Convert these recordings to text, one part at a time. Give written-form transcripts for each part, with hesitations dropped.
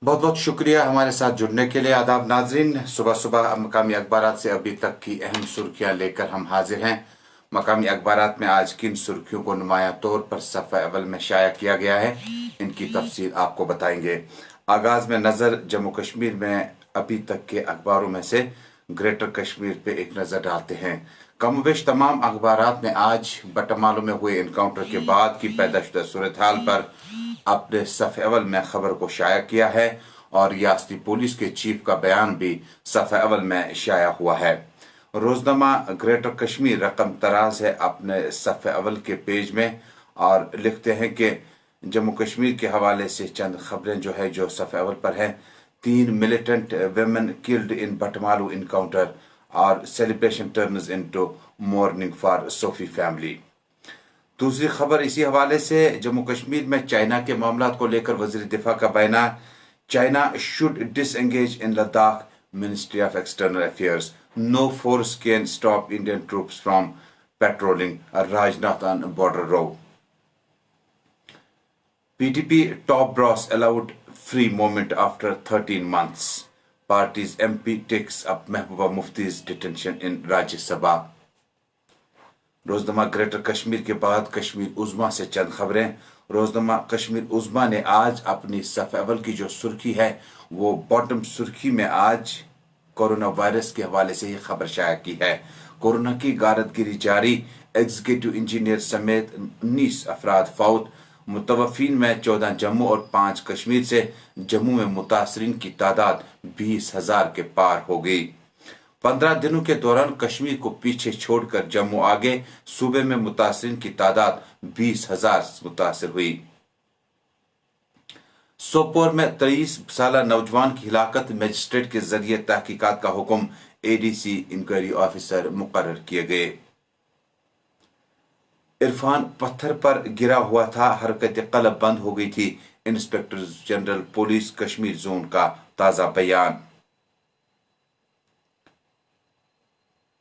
बहुत बहुत शुक्रिया हमारे साथ जुड़ने के लिए। आदाब नाजरीन, सुबह सुबह मकामी अखबारात से अभी तक की अहम सुर्खियां लेकर हम हाजिर हैं। मकामी अखबारात में आज किन सुर्खियों को नुमायां तौर पर सफ़े अव्वल में शाया किया गया है, इनकी तफसील आपको बताएंगे। आगाज में नज़र जम्मू कश्मीर में अभी तक के अखबारों में से ग्रेटर कश्मीर पे एक नज़र डालते हैं। कमोबेश तमाम अखबारात ने आज बटमालू में हुए इनकाउंटर के बाद की पैदा सूरत हाल पर अपने सफ़े अव्वल में खबर को शाया किया है और रियासती पुलिस के चीफ का बयान भी सफ़े अव्वल में शाया हुआ है। रोजनामा ग्रेटर कश्मीर रकम तराज है अपने सफ़े अव्वल के पेज में और लिखते हैं कि जम्मू कश्मीर के हवाले से चंद खबरें जो सफ़े अव्वल पर हैं। 3 militant women killed in Batmaloo encounter और celebration turns into mourning for Sofi family. दूसरी खबर इसी हवाले से जम्मू कश्मीर में चाइना के मामलात को लेकर वजीर दिफा का बयान। China should disengage in Ladakh, ministry of external affairs. No force can stop Indian troops from patrolling, Rajnath on border row. PDP top brass allowed free movement after 13 months. Party's MP takes up Mehbooba Mufti's detention in Rajya Sabha. रोजनामा Greater Kashmir के बाद कश्मीर उज़्मा से चंद खबरें। रोजनामा कश्मीर उज़्मा ने आज अपनी सफ़े अव्वल की जो सुर्खी है वो बॉटम सुर्खी में आज कोरोना वायरस के हवाले से ही खबर शाया की है। कोरोना की गारदगिरी जारी, एग्जीक्यूटिव इंजीनियर समेत 19 अफराद फौत। मुतवफ़ीन में 14 जम्मू और 5 कश्मीर से। जम्मू में मुतासरीन की तादाद 20,000 के पार हो गई। 15 दिनों के दौरान कश्मीर को पीछे छोड़कर जम्मू आगे। सूबे में मुतासरीन की तादाद 20,000 मुतासर हुई। सोपोर में 23 साला नौजवान की हिलाकत, मजिस्ट्रेट के जरिए तहकीकात का हुक्म। एडीसी इंक्वायरी ऑफिसर मुकर्रर किए गए। इरफान पत्थर पर गिरा हुआ था, हरकत कलब बंद हो गई थी। Inspector general police Kashmir zone का ताजा बयान।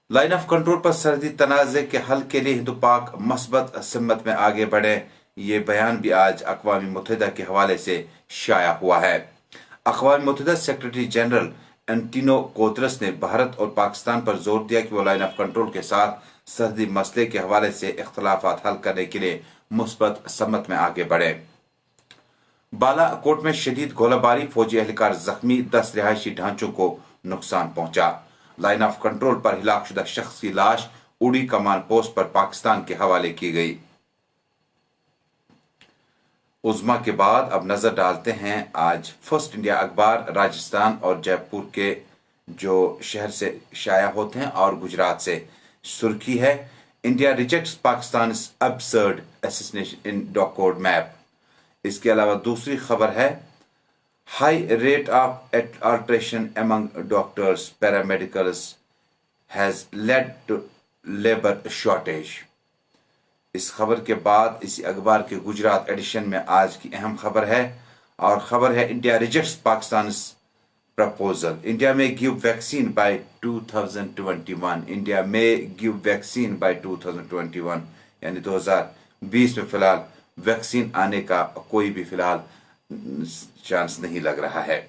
लाइन ऑफ कंट्रोल पर सरहदी तनाज़े के हल के लिए हिंदू पाक मस्बत सिमत में आगे बढ़े, ये बयान भी आज अक़वाम मुत्तहिदा के हवाले से शाया हुआ है। अक़वाम मुत्तहिदा सेक्रेटरी जनरल एंटोनियो गुतेरेस ने भारत और पाकिस्तान पर जोर दिया कि वो लाइन ऑफ कंट्रोल के साथ सरहदी मसले के हवाले से इख्तलाफात हल करने के लिए मुस्बत समत में आगे बढ़े। बालाकोट में शदीद गोलाबारी, फौजी एहलकार जख्मी, 10 रिहायशी ढांचों को नुकसान पहुंचा। लाइन ऑफ कंट्रोल पर हिलाकशुदा शख्स की लाश उड़ी कमान पोस्ट पर पाकिस्तान के हवाले की गई। उज़्मा के बाद अब नजर डालते हैं आज फर्स्ट इंडिया अखबार राजस्थान और जयपुर के जो शहर से शाया होते हैं और गुजरात से। सुर्खी है, India rejects Pakistan absurd assassination in doctored map. इसके अलावा दूसरी खबर है, high rate of attrition among doctors paramedicals has led to labour shortage. इस खबर के बाद इसी अखबार के गुजरात एडिशन में आज की अहम खबर है और खबर है, India rejects Pakistan proposal. India में गिव वैक्सीन बाय 2021। इंडिया में गिव वैक्सीन बाय 2021 यानी 2020 में फिलहाल वैक्सीन आने का कोई भी फिलहाल चांस नहीं लग रहा है।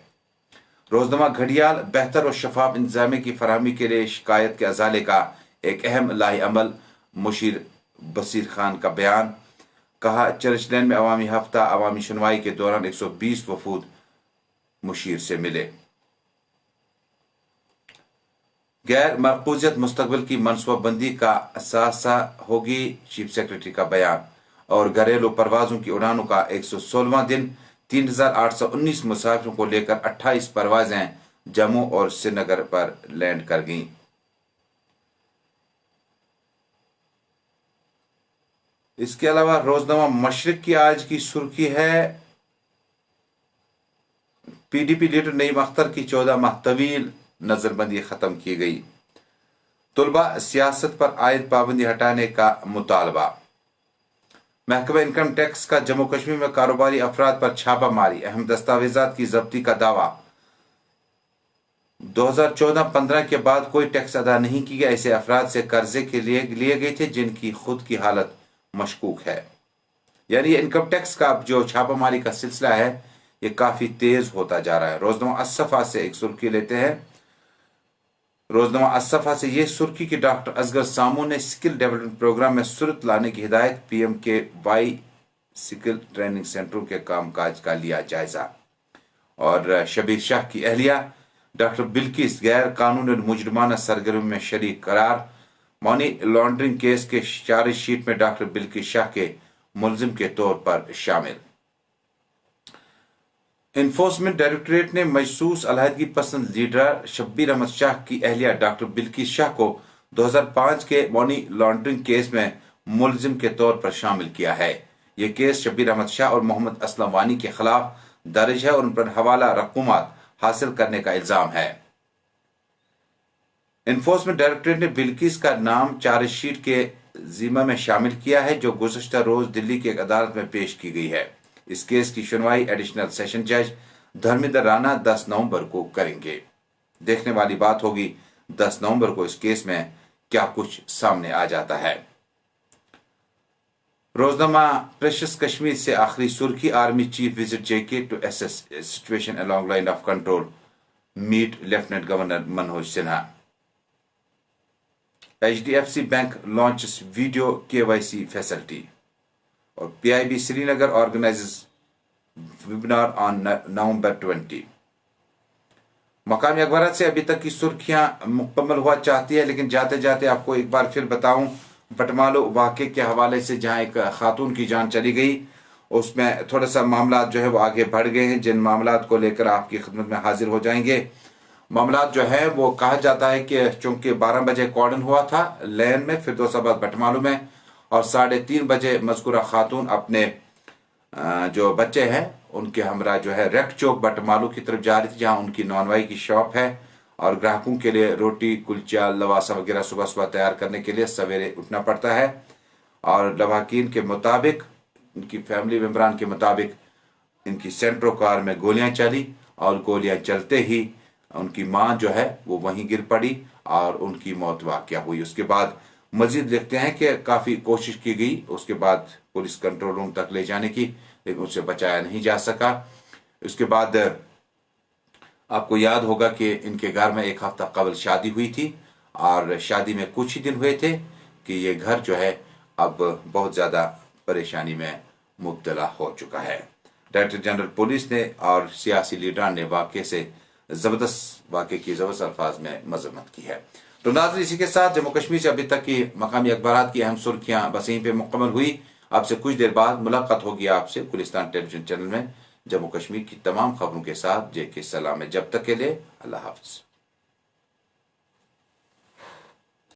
रोजनामा घड़ियाल, बेहतर और शफाफ इंतजामी की फराहमी के लिए शिकायत के अजाले का एक अहम लाही अमल। मुशीर बसीर खान का बयान। कहा, चर्चलैंड में अवामी हफ्ता अवामी सुनवाई के दौरान 120 वफूद मुशीर से मिले। गैर मरकूजियत मुस्तकबिल की मनसूबाबंदी का असासा होगी, चीफ सेक्रेटरी का बयान। और घरेलू परवाजों की उड़ानों का 116वां दिन, 3,819 मुसाफिरों को लेकर 28 परवाजें जम्मू और श्रीनगर पर लैंड कर गईं। इसके अलावा रोजनामा मशरिक की आज की सुर्खी है, पीडीपी लीडर नईम अख्तर की 14 माह तवील नजरबंदी खत्म की गई। तुलबा सियासत पर आयद पाबंदी हटाने का मुतालबा। महकमा इनकम टैक्स का जम्मू कश्मीर में कारोबारी अफराद पर छापा मारी, अहम दस्तावेजात की जब्ती का दावा। 2014-15 के बाद कोई टैक्स अदा नहीं किया गया, ऐसे अफराद से कर्जे के लिए गए थे जिनकी खुद की हालत मशकूक है। यानी इनकम टैक्स का जो छापामारी का सिलसिला है یہ کافی تیز ہوتا جا رہا ہے۔ روزنامہ الصفا سے ایک سرخی لیتے ہیں۔ روزنامہ الصفا سے یہ سرخی کہ ڈاکٹر اصغر سامو نے اسکل ڈیولپمنٹ پروگرام میں سرعت لانے کی ہدایت، PMKY اسکل ٹریننگ سینٹروں کے کام کاج کا لیا جائزہ۔ اور شبیر شاہ کی اہلیہ ڈاکٹر بلکیس غیر قانونی اور مجرمانہ سرگرمی میں شریک قرار، منی لانڈرنگ کیس کے چارج شیٹ میں ڈاکٹر بلکیس شاہ کے ملزم کے طور پر شامل۔ انفورسمنٹ ڈائریکٹوریٹ نے مجسوس علیحدگی پسند لیڈر شبیر احمد شاہ کی اہلیہ ڈاکٹر بلکیس شاہ کو 2005 کے منی لانڈرنگ کیس میں ملزم کے طور پر شامل کیا ہے۔ یہ کیس شبیر احمد شاہ اور محمد اسلم وانی کے خلاف درج ہے اور ان پر حوالہ رقومات حاصل کرنے کا الزام ہے۔ انفورسمنٹ ڈائریکٹوریٹ نے بلکیس کا نام چارج شیٹ کے ذمہ میں شامل کیا ہے، جو گزشتہ روز دلی کی ایک عدالت میں پیش کی گئی ہے۔ اس کیس کی سنوائی ایڈیشنل سیشن جج دھرمیندر رانا 10 نومبر کو کریں گے۔ دیکھنے والی بات ہوگی 10 نومبر کو اس کیس میں کیا کچھ سامنے آ جاتا ہے۔ روزنامہ پریشس کشمیر سے آخری سرخی، army chief visit JK to assess situation along line of control, meet lieutenant governor Manoj Sinha. HDFC bank launches video KYC facility, اور PIB Srinagar organizes webinar on November 20۔ مقامی اخبارات سے ابھی تک کی سرخیاں مکمل ہوا چاہتی ہے، لیکن جاتے جاتے آپ کو ایک بار پھر بتاؤں بٹمالو واقعے کے حوالے سے، جہاں ایک خاتون کی جان چلی گئی، اس میں تھوڑا سا معاملات جو ہے وہ آگے بڑھ گئے ہیں، جن معاملات کو لے کر آپ کی خدمت میں حاضر ہو جائیں گے۔ معاملات جو ہے وہ کہا جاتا ہے کہ چونکہ 12 بجے کارڈن ہوا تھا لین میں فردوس آباد بٹمالو میں، اور 3:30 بجے مذکورہ خاتون اپنے جو بچے ہیں ان کے ہمراہ جو ہے ریکٹ چوک بٹمالو کی طرف جا رہی تھی، جہاں ان کی نان وائی کی شاپ ہے اور گراہکوں کے لیے روٹی کلچا لواسا وغیرہ صبح صبح تیار کرنے کے لیے سویرے اٹھنا پڑتا ہے۔ اور لواحقین کے مطابق، ان کی فیملی ممبران کے مطابق، ان کی سینٹرو کار میں گولیاں چلی، اور گولیاں چلتے ہی ان کی ماں جو ہے وہ وہیں گر پڑی اور ان کی موت واقع ہوئی۔ اس کے بعد مزید لکھتے ہیں کہ کافی کوشش کی گئی اس کے بعد پولیس کنٹرول روم تک لے جانے کی، لیکن اسے بچایا نہیں جا سکا۔ اس کے بعد آپ کو یاد ہوگا کہ ان کے گھر میں 1 ہفتہ قبل شادی ہوئی تھی، اور شادی میں کچھ ہی دن ہوئے تھے کہ یہ گھر جو ہے اب بہت زیادہ پریشانی میں مبتلا ہو چکا ہے۔ ڈائریکٹر جنرل پولیس نے اور سیاسی لیڈران نے واقعے کی زبردست الفاظ میں مذمت کی ہے۔ تو ناظرین، اسی کے ساتھ جموں کشمیر سے ابھی تک کی مقامی اخبارات کی اہم سرخیاں بس یہیں پہ مکمل ہوئی۔ آپ سے کچھ دیر بعد ملاقات ہوگی آپ سے گلستان ٹیلی ویژن چینل میں جموں کشمیر کی تمام خبروں کے ساتھ۔ JK سلام ہے، جب تک کے لیے اللہ حافظ۔